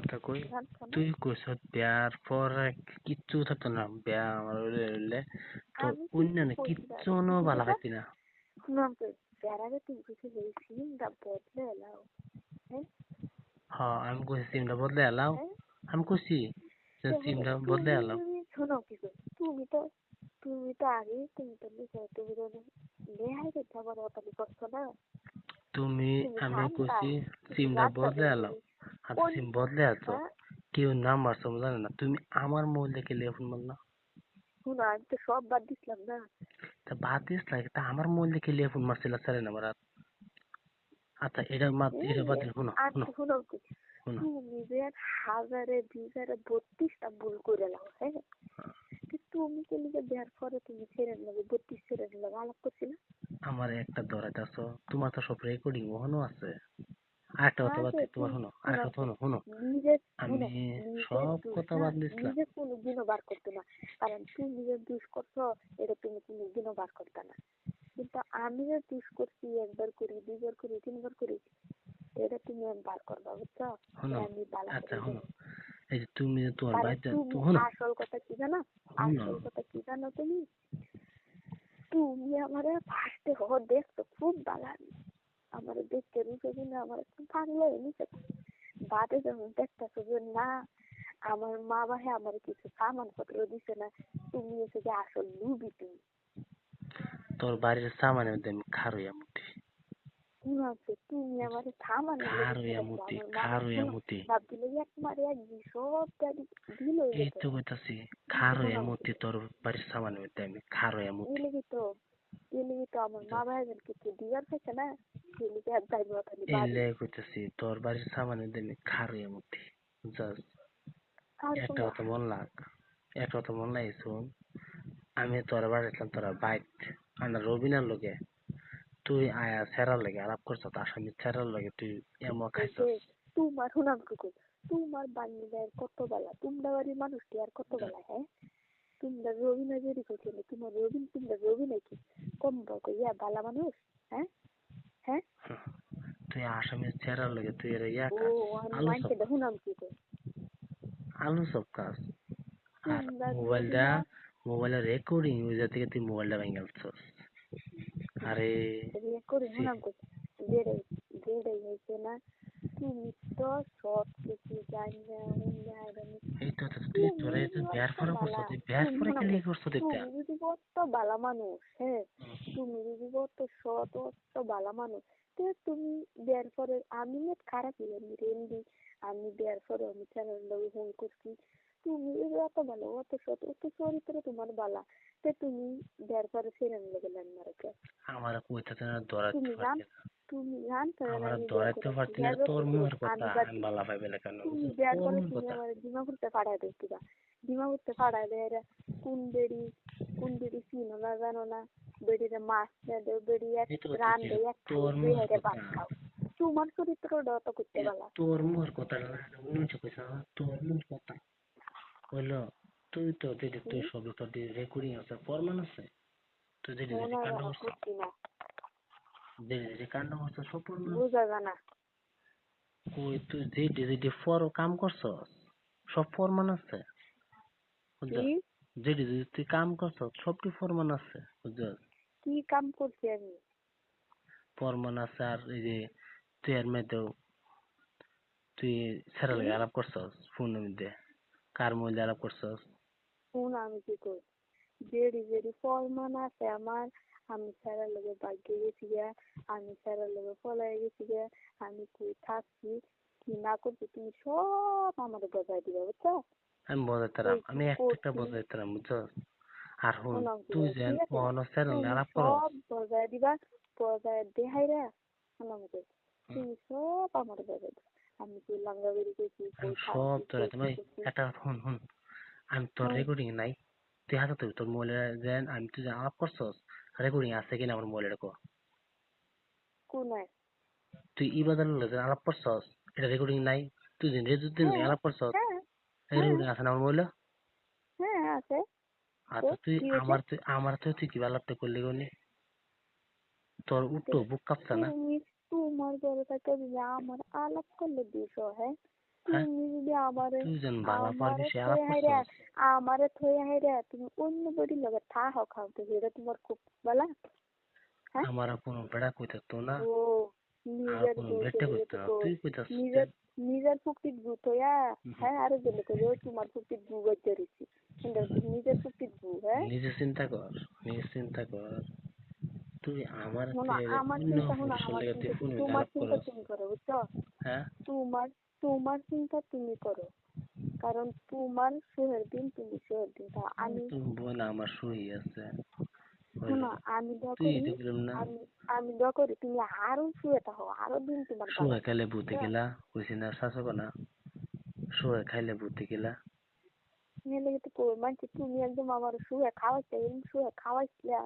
কথা কই জানতো না তুই কইছ বিয়ার পরে কিচ্ছু থাকতো না বিয়া আমার হইলে তোর আমি অন্যান্য কইছিলাম কিচ্ছু কিন্তু ভালো তো খাইতি না শুনলাম তো যার আগে তুমি কিছু এই সিমটা বদলে এলাও হ্যাঁ হ্যাঁ আমি কইছি সিমটা বদলে এলাও হ্যাঁ আমি কইছি যে তাহলে সিমটা বদলে তুমি এলাও যদি শোনো কি করে তুমি তো আগে তুমি তো লেহাই দেখতে আমার ওটালি করছো না তুমি তুমি আমি জানতা কইছি তুমি সিমটা জানতা বদলে তুমি এলাও যদি আর কোন সিম বদলে আছো হ্যাঁ কেউ নাম্বার সব জানে না তুমি আমার মোবাইল দেখে লিয়ে ফোন মারলা শুনো আমি তো সব বাদ দিছিলাম না তা বাদ দিস লাগে তা আমার মোবাইল দেখে লিয়ে ফোন মারছিল স্যার আমার আর আচ্ছা এটা এটা বাদ দিন শুনো আর শুনো শুনো কি শুনো তুমি যে হাজারে বিজারে 32টা ভুল করে নাও হ্যাঁ তুমি কে লিখে দেওয়ার পরে তুমি ছেড়ে নেবে 32 ছেড়ে নেবে আলাপ করছিলে আমার একটা ধরাইতে আছো তোমার তো সব রেকর্ডিং ওখানো আছে আরেকটা কথা বাদ আগে তোমার তুমি শোনো আরেকটা শোনো কথা শোনো শোনো নিজের আমি শুনো নিজের সব দোষ কথা না বাদ দিছিলাম নিজে কোনোদিনও বার করতো না কারণ তুমি নিজের দোষ করছো এটা তুমি কোনোদিনও বার করতে না কিন্তু আমি যে দোষ করছি একবার করি দুইবার করি তিনবার করি এটা তুমি বার করবা বুঝছো শোনো আমি বালা আচ্ছা করে শোনো জানি এই যে তুমি যে তোমার কারণ বাড়িতে তুমি শোনো আসল কথা কি জানো শোনো আসল কথা কি জানো তুমি আমারে ফার্স্টে দেখছো খুব ভালো আমার দেখতে রুচে কিনা আমার একটু পাগলা হয়ে নিচে বাদে যখন দেখতেছো যে না আমার মা বাহে আমার কিছু সামান পত্র দিছে না তুমি এসে যে আসল লুবি তুমি তোর বাড়ির সামানের মধ্যে আমি খারুইয়া মুতি শুনো তুমি আমার সামানের লেগে খারুইয়া ছেড়ে দিবা মুতি আমার মা খারুইয়া শুনো মুতি ভাবছিল একবার একদিন সব দিল হয়ে এই যেত তো কইতাছি কিন্তু খারুইয়া শোনো মুতি তোর বাড়ির সামানের মধ্যে আমি খারুইয়া মুতি এই লেগে তো আমার মা ভাইজন কিছু দিবার পাইছে না এই লেগে আর যাইব খালি এই বাড়ি লেগে কইতাছি তোর বাড়ির সামানের মধ্যে আমি খারুইয়া মুতি জাস্ট আর একটা শোনো কথা মন লাগ একটা কথা মন লাগে শুন আমি তোর বাড়িছিলাম তোরা বাইক আনা রবিনার লগে তুই আয়া সেরার লগে আলাপ করছ তো আসামি সেরার লগে তুই এমন এই যে খাইছস তোমার শুনাম কুকুর তোমার বান্যিদের কত বেলা তোমরা বাড়ির মানুষটি আর কত বেলা হ্যাঁ তোমরা রবিনা যদি করছিল তোমরা রবি নাকি কম বক ইয়া বালা মানুষ হ্যাঁ হ্যাঁ তুই আসামি সেরার লগে তুই এর ইয়া ও কাজ আমি আলু সব মানছে কাজ শুনাম কি করে আলু সব কাজ আর তোমরা মোবাইলটা রবিনা মোবাইলের রেকর্ডিং ওই থেকে তুই মোবাইলটা ভেঙে ফেলছস আরে করে সি শুনাম করছি যেটাই যেটাই হয়েছে না তুমি তো সব কিছু জানি না এই তো তুই তুমি তোরে তুই বিয়ার অত পরে করছ বালা তুই বিয়ার তুমি পরে শোনাম খেলে কই, করছ দেখতে তুমি যদি অত বালা মানুষ হ্যাঁ তুমি যদি অত সৎ অত বালা মানুষ তো তুমি বিয়ার পরে আমি না খারাপ আমি রেন্ডি আমি বিয়ার পরে আমি চ্যানেল লোক ফোন করছি তুমি যদি অত ভালো অত সৎ অত চরিত্র তোমার বালা তো তুমি বিয়ার পরে ছেড়ে নিলে গেলেন মারকে আমার কইতাতে না ধরাতে তুমি জান পারছি না তুমি জানতো না আমার আমি বিয়া ধরাতে করেছি পারছি না হ্যাঁ তোর মুখের কথা আমি বাদ আমি দিছি বালা পাইবে কেন তুমি বিয়ার তোর পরে মুখের তুমি কথা আমার দিমাগুড়তে ফাড়াই দিবা দিমাগুড়তে ফাড়াই দেয় কোন বেড়ি চিনো না জানো না বেড়িরে মাছ না দেও বেড়ি এক এই তো রান ঠিক দেয় এক খাই তোর দুই মুখের হাইরে কথা ভাত খাও তোমার চরিত্রটা অত করতে পারলা তোর মুখের কথা না অন্য কইছ তোর মুখের কথা হইলো তুই তো দিদি তুই সব তোর রেকর্ডিং আছে প্রমাণ আছে তুই দিদি দিদি ওনার কাণ্ড আমার করছ বুঝছি না দিদি দিদি কাণ্ড করছ সব প্রমাণ আছে বুঝা জানা কই তুই দিদি দিদি ফর কাম করছ সব প্রমাণ আছে কি বুঝছস যেটি যদি তুই কাম করছ সবটি প্রমাণ আছে বুঝছস কি কাম করছি আমি প্রমাণ আছে আর এই যে তুই এর মধ্যেও তুই ছেড়ে কি লাগে আলাপ করছস ফোনের মধ্যে কার মধ্যে আলাপ করছস শুন আমি কি করি বেড়ি ফলমান আছে আমার আমি স্যারের লগে বাইকে গেছি গিয়া আমি স্যারের লগে পলাই গেছি গিয়া আমি কই থাকছি কি না করছি তুমি সব আমার বজায় দিবা বুঝছো আমি কই বোঝাইতাম কি আমি একটা করছি বোঝাইতাম বুঝছস আর হুন শোনাম কি তুই যেন ঠিক আছে অন ছেড়ে তুমি আলাপ করস সব বজায় দিবা বজায় দেহাইরা শোনাম কি তুমি সব আমার বজায় দিবা আমি কই লাঙ্গা বেরি কইছি আমি কই সব থাকছি তোর কই কি ভাই করছি একটা কথা হুন হুন আমি তোর রেকর্ডিং নাই তুই হাতে তুই তোর মোবাইলে যেন আমি তুই যে আলাপ করছস রেকর্ডিং আছে কিনা আমার মোবাইলে কো কোনায় তুই ইবাদার লগে আলাপ করছস এটা রেকর্ডিং নাই তুই যে রেজুদ্দিন লগে হ্যাঁ আলাপ করছস হ্যাঁ এই হ্যাঁ রেকর্ডিং আছে না আমার মোবাইলে হ্যাঁ আছে তো আচ্ছা তুই কি হয়েছে তুই কি আলাপটা করলি গনি তোর উঠতো বুক কাঁপছে না তুমি তোমার ঘরে থাকতে যদি আমার আলাপ করলে দিছো হ্যাঁ হ্যাঁ তুমি যদি আমারে তুই যেন বালা পার আমারে বেশি থই আলাপ হাইরা করছস। আমারে থই হাইরা তুমি অন্য বড়ির লগে থাহ খাও তো এটা তোমার খুব বালা। হ্যাঁ আমার কোনো বেড়া কইতাতো না, ও আর নিজের কোনো বউ বেটে চলে কইতো গেছে না, কই তুই কইতাছিস নিজের কেন? নিজের ফুকটির ভূত হইয়া হ্যাঁ আরো গেলে কই ওই তোমার ফুকটির ভূ বাচ্চা রয়েছে কিন্তু নিজের ফুকটির ভূ হ্যাঁ নিজে চিন্তা কর, নিজে চিন্তা কর। তুই আমার শোনো তুই আমার অন্য চিন্তা শোনো পুরুষের আমার লেগে তুই চিন্তা কি ফোন তোমার আলাপ চিন্তা করস। তুমি করো বুঝছো হ্যাঁ, তোমার তোমার চিন্তা তুমি করো কারণ তোমার সুখের দিন তুমি সুখের দিন তা আমি তোর বোন আমার সই আছে, হইলো। শোনো আমি দোয়া তুই করি দেখলাম না, আমি আমি দোয়া করি তুমি আরো শুয়ে থাকো আরো দিন তোমার ভালো শুয়ে খাইলে ভূতে গেলা, কইছি না শাসক না, শুয়ে খাইলে ভূতে গেলা। মেয়ে লেগে তো কই মানছি তুমি একদম আমার শুয়ে খাওয়াইছে শুয়ে খাওয়াইছিলা